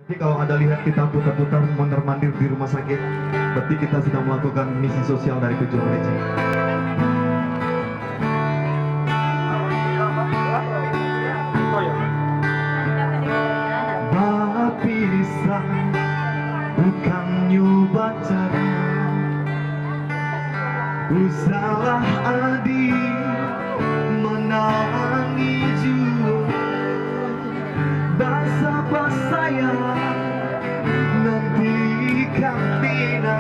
Jadi kalau ada lihat kita putar-putar mondar-mandir di rumah sakit, berarti kita sudah melakukan misi sosial dari pejuang Rejim. Bisa bukan nyoba cara, usalah adi menangi jua basah sayang nanti bina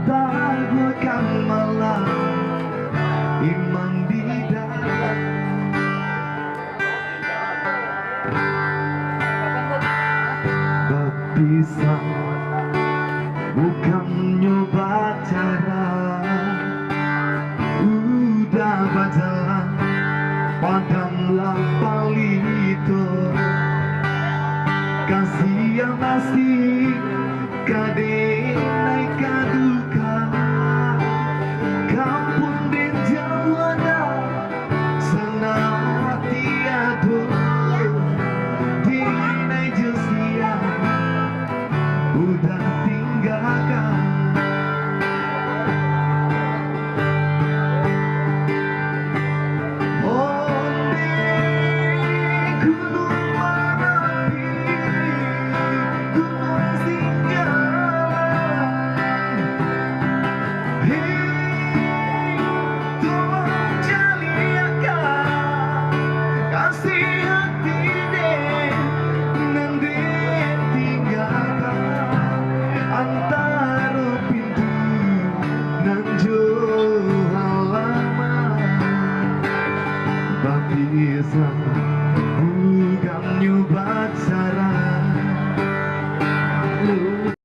bagaikan malam iman di dalam bisa bukan nyoba cara, udah berjalan padamlah palito kasih yang masih kade naik kaduka kampung di Jawa senang tiado di Nigeria udah tinggalkan Gunung Merapi, Gunung Singgalan. Hei, tolong jaliakan kasih hati deh nanti tinggalkan antara pintu nan jauh halaman bisa bukan nyoba cara.